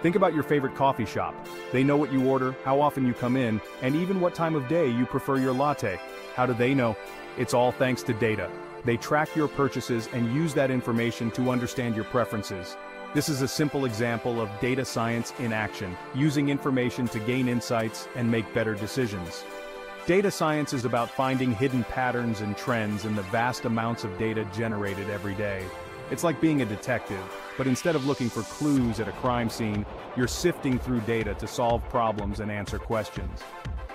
Think about your favorite coffee shop. They know what you order, how often you come in, and even what time of day you prefer your latte. How do they know? It's all thanks to data. They track your purchases and use that information to understand your preferences. This is a simple example of data science in action, using information to gain insights and make better decisions. Data science is about finding hidden patterns and trends in the vast amounts of data generated every day. It's like being a detective, but instead of looking for clues at a crime scene, you're sifting through data to solve problems and answer questions.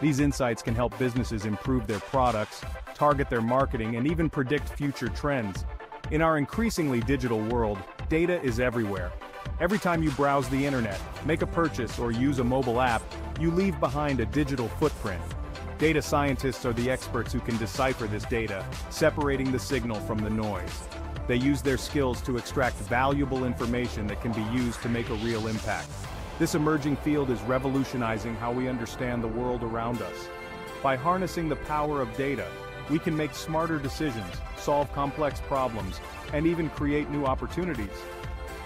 These insights can help businesses improve their products, target their marketing, and even predict future trends. In our increasingly digital world, data is everywhere. Every time you browse the internet, make a purchase, or use a mobile app, you leave behind a digital footprint. Data scientists are the experts who can decipher this data, separating the signal from the noise. They use their skills to extract valuable information that can be used to make a real impact. This emerging field is revolutionizing how we understand the world around us. By harnessing the power of data, we can make smarter decisions, solve complex problems, and even create new opportunities.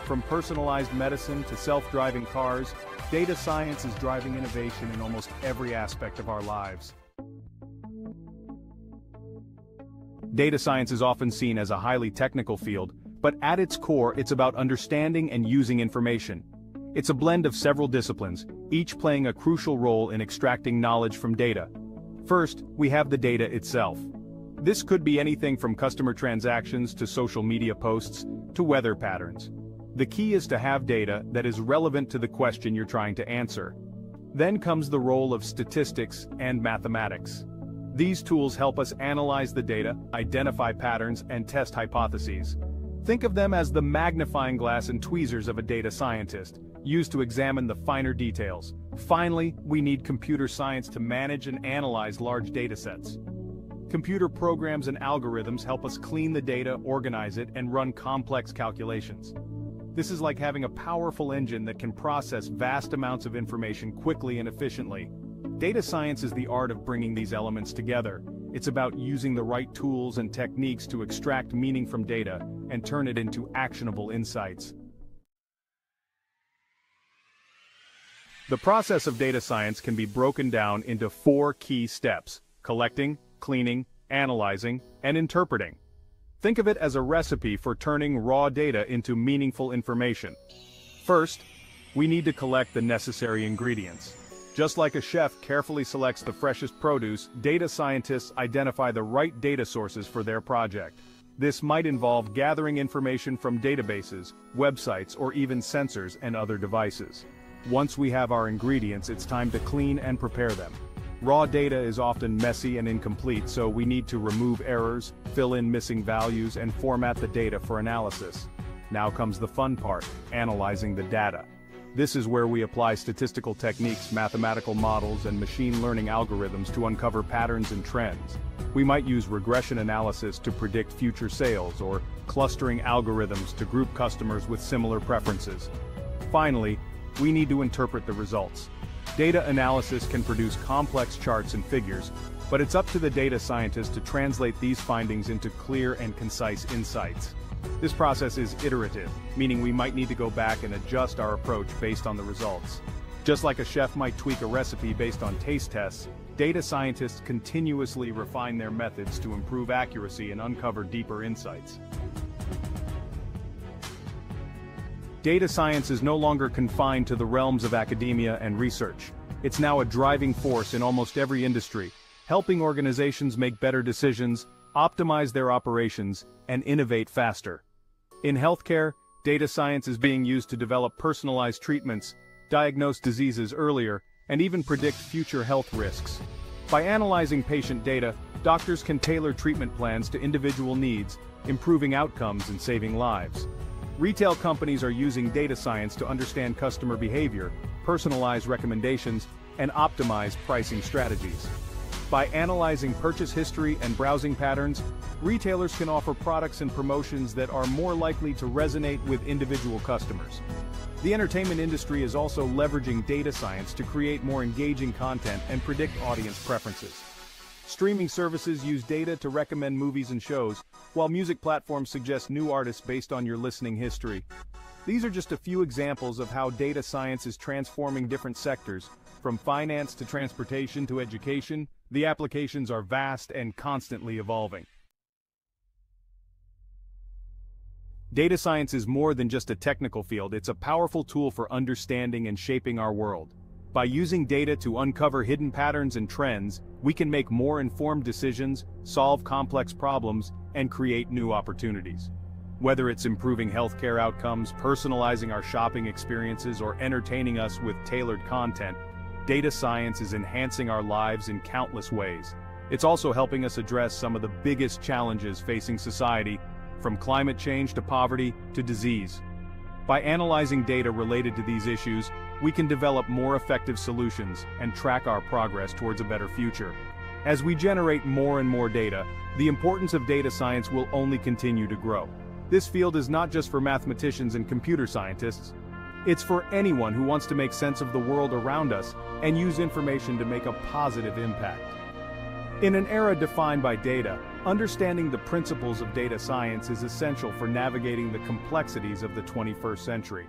From personalized medicine to self-driving cars, data science is driving innovation in almost every aspect of our lives. Data science is often seen as a highly technical field, but at its core it's about understanding and using information. It's a blend of several disciplines, each playing a crucial role in extracting knowledge from data. First, we have the data itself. This could be anything from customer transactions to social media posts to weather patterns. The key is to have data that is relevant to the question you're trying to answer. Then comes the role of statistics and mathematics. These tools help us analyze the data, identify patterns, and test hypotheses. Think of them as the magnifying glass and tweezers of a data scientist, used to examine the finer details. Finally, we need computer science to manage and analyze large datasets. Computer programs and algorithms help us clean the data, organize it, and run complex calculations. This is like having a powerful engine that can process vast amounts of information quickly and efficiently. Data science is the art of bringing these elements together. It's about using the right tools and techniques to extract meaning from data and turn it into actionable insights. The process of data science can be broken down into 4 key steps: collecting, cleaning, analyzing, and interpreting. Think of it as a recipe for turning raw data into meaningful information. First, we need to collect the necessary ingredients. Just like a chef carefully selects the freshest produce, data scientists identify the right data sources for their project. This might involve gathering information from databases, websites, or even sensors and other devices. Once we have our ingredients, it's time to clean and prepare them. Raw data is often messy and incomplete, so we need to remove errors, fill in missing values, and format the data for analysis. Now comes the fun part: analyzing the data. This is where we apply statistical techniques, mathematical models, and machine learning algorithms to uncover patterns and trends. We might use regression analysis to predict future sales, or clustering algorithms to group customers with similar preferences. Finally, we need to interpret the results. Data analysis can produce complex charts and figures, but it's up to the data scientist to translate these findings into clear and concise insights. This process is iterative, meaning we might need to go back and adjust our approach based on the results. Just like a chef might tweak a recipe based on taste tests, data scientists continuously refine their methods to improve accuracy and uncover deeper insights. Data science is no longer confined to the realms of academia and research. It's now a driving force in almost every industry, helping organizations make better decisions, optimize their operations, and innovate faster. In healthcare, data science is being used to develop personalized treatments, diagnose diseases earlier, and even predict future health risks. By analyzing patient data, doctors can tailor treatment plans to individual needs, improving outcomes and saving lives. Retail companies are using data science to understand customer behavior, personalize recommendations, and optimize pricing strategies. By analyzing purchase history and browsing patterns, retailers can offer products and promotions that are more likely to resonate with individual customers. The entertainment industry is also leveraging data science to create more engaging content and predict audience preferences. Streaming services use data to recommend movies and shows, while music platforms suggest new artists based on your listening history. These are just a few examples of how data science is transforming different sectors. From finance to transportation to education, the applications are vast and constantly evolving. Data science is more than just a technical field, it's a powerful tool for understanding and shaping our world. By using data to uncover hidden patterns and trends, we can make more informed decisions, solve complex problems, and create new opportunities. Whether it's improving healthcare outcomes, personalizing our shopping experiences, or entertaining us with tailored content, data science is enhancing our lives in countless ways. It's also helping us address some of the biggest challenges facing society, from climate change to poverty to disease. By analyzing data related to these issues, we can develop more effective solutions and track our progress towards a better future. As we generate more and more data, the importance of data science will only continue to grow. This field is not just for mathematicians and computer scientists. It's for anyone who wants to make sense of the world around us and use information to make a positive impact. In an era defined by data, understanding the principles of data science is essential for navigating the complexities of the 21st century.